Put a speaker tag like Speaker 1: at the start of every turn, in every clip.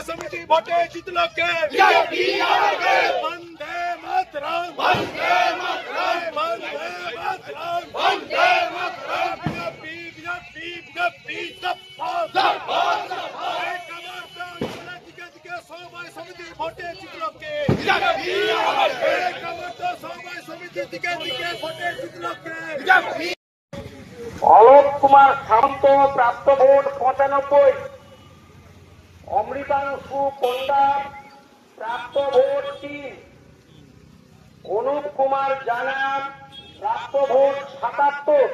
Speaker 1: समिति ভোটে জিতলো কে? বন্দে মাতরম, বন্দে মাতরম, বন্দে মাতরম, বন্দে মাতরম। বিজেপি বিজেপি বিজেপি জিন্দাবাদ জিন্দাবাদ। এই কমান্ডার দিকে দিকে সমবায় সমিতি ভোটে জিতলো কে? বিজেপি। এই কমান্ডার সমবায় সমিতি দিকে দিকে ভোটে জিতলো কে? বিজেপি।
Speaker 2: অলোক কুমার শান্ত প্রাপ্ত ভোট 95, অমৃতাংশু পণ্ডা প্রাপ্ত ভোট 3, অনুপ কুমার জানা প্রাপ্ত ভোট 77।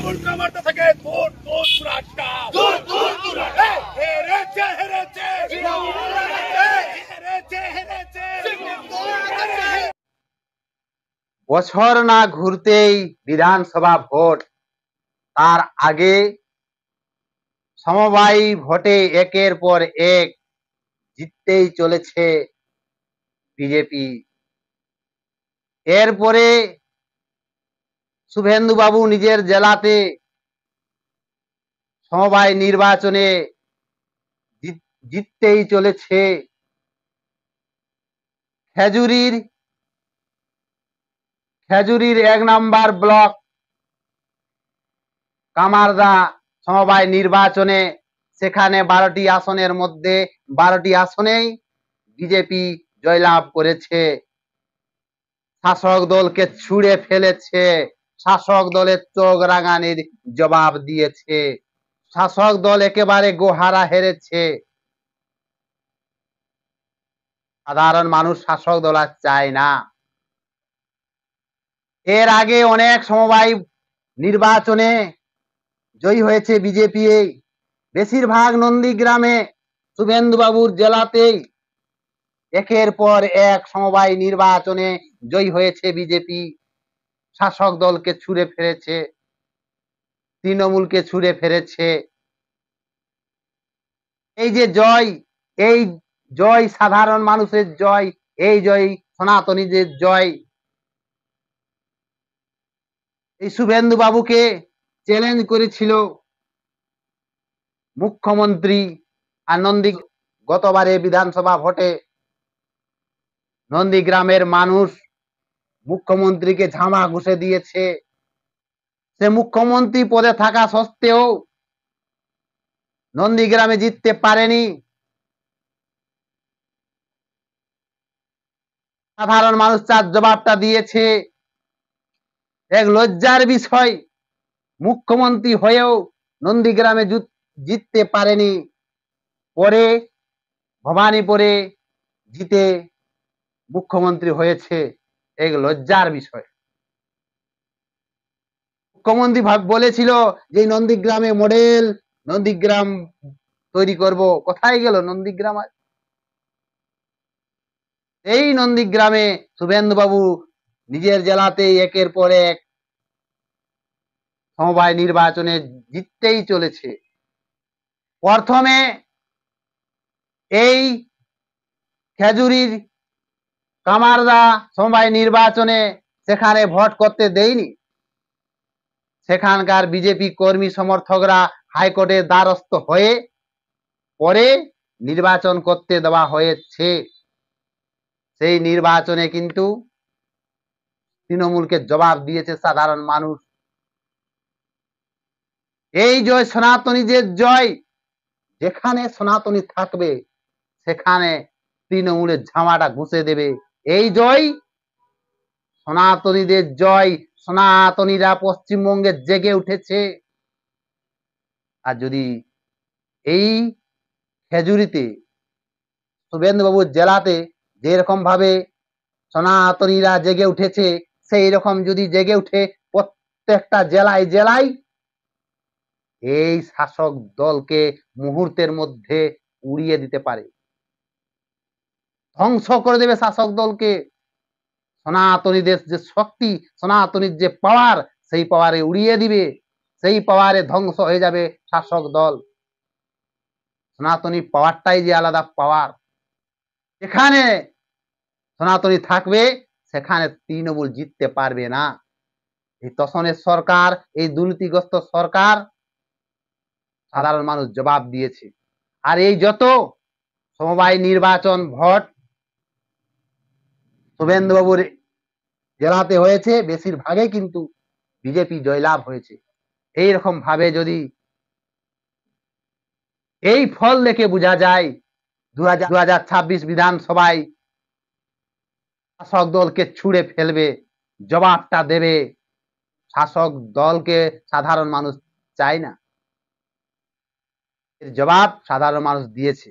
Speaker 1: উল্কামার্টা থেকে দূর দূর সুরাটকা, দূর দূর দূর হেরেছে হেরেছে হেরেছে হেরেছে।
Speaker 3: বছর না ঘুরতেই বিধানসভা ভোট, তার আগে সমবায়ী ভোটে একের পর এক জিততেই চলেছে বিজেপি। এরপরে শুভেন্দু বাবু নিজের জেলাতে সমবায় নির্বাচনে জিততেই চলেছে। খেজুরির 1 নম্বর ব্লক কামারদা সমবায় নির্বাচনে সেখানে 12টি আসনের মধ্যে 12টি আসনেই বিজেপি জয়লাভ করেছে। শাসক দলকে ছুঁড়ে ফেলেছে, শাসক দলের চোখ রাঙানির জবাব দিয়েছে। শাসক দল একেবারে গোহারা হেরেছে। সাধারণ মানুষ শাসক দল আর চায় না। এর আগে অনেক সমবায় নির্বাচনে জয়ী হয়েছে বিজেপি। বেশিরভাগ নন্দীগ্রামে শুভেন্দু বাবুর জেলাতেই একের পর এক সমবায় নির্বাচনে জয়ী হয়েছে বিজেপি। শাসক দলকে ছুঁড়ে ফেলেছে, তৃণমূলকে ছুঁড়ে ফেলেছে। এই যে জয়, এই জয় সাধারণ মানুষের জয়, এই জয় সনাতনীদের জয়। এই শুভেন্দু বাবুকে চ্যালেঞ্জ করেছিল মুখ্যমন্ত্রী। আর গতবারে বিধানসভা ভোটে নন্দীগ্রামের মানুষ মুখ্যমন্ত্রীকে ঝামা ঘুষে দিয়েছে। সে মুখ্যমন্ত্রী পদে থাকা সত্ত্বেও নন্দীগ্রামে জিততে পারেনি। সাধারণ মানুষ তার জবাবটা দিয়েছে। এক লজ্জার বিষয়, মুখ্যমন্ত্রী হয়েও নন্দীগ্রামে জিততে পারেনি। পরে ভবানীপুরে জিতে মুখ্যমন্ত্রী হয়েছে, এক লজ্জার বিষয়। মুখ্যমন্ত্রী বলেছিল যে নন্দীগ্রামে মডেল নন্দীগ্রাম তৈরি করব। কোথায় গেল নন্দীগ্রাম? এই নন্দীগ্রামে শুভেন্দু বাবু নিজের জেলাতে একের পর এক সমবায় নির্বাচনে জিততেই চলেছে। প্রথমে এই খেজুরির কামারদা সমবায় নির্বাচনে সেখানে ভোট করতে দেয়নি। সেখানকার বিজেপি কর্মী সমর্থকরা হাইকোর্টের দ্বারস্থ হয়ে পরে নির্বাচন করতে দেওয়া হয়েছে। সেই নির্বাচনে কিন্তু তৃণমূলকে জবাব দিয়েছে সাধারণ মানুষ। এই জয় সনাতনীদের জয়। যেখানে সনাতনী থাকবে সেখানে তৃণমূলের ঝামাটা ঘুষে দেবে। এই জয় সনাতনীদের জয়। সনাতনীরা পশ্চিমবঙ্গে জেগে উঠেছে। আর যদি এই খেজুরিতে শুভেন্দু বাবুর জেলাতে যেরকম ভাবে সনাতনীরা জেগে উঠেছে, সেই রকম যদি জেগে উঠে প্রত্যেকটা জেলায় জেলায়, এই শাসক দলকে মুহূর্তের মধ্যে উড়িয়ে দিতে পারে, ধ্বংস করে দেবে শাসক দলকে। সনাতনীদের যে শক্তি, সনাতনীর যে পাওয়ার, সেই পাওয়ারে উড়িয়ে দিবে, সেই পাওয়ারে ধ্বংস হয়ে যাবে শাসক দল। সনাতনী পাওয়ারটাই যে আলাদা পাওয়ার। এখানে সনাতনী থাকবে, সেখানে তৃণমূল জিততে পারবে না। এই তোষণের সরকার, এই দুর্নীতিগ্রস্ত সরকার সাধারণ মানুষ জবাব দিয়েছে। আর এই যত সমবায় নির্বাচন ভোট শুভেন্দুবাবুর জেলাতে হয়েছে, বেশিরভাগে কিন্তু বিজেপি জয়লাভ হয়েছে। এইরকম ভাবে যদি এই ফল দেখে বোঝা যায় 2026 বিধানসভায় শাসক দলকে ছুঁড়ে ফেলবে, জবাবটা দেবে। শাসক দলকে সাধারণ মানুষ চায় না, এর জবাব সাধারণ মানুষ দিয়েছে।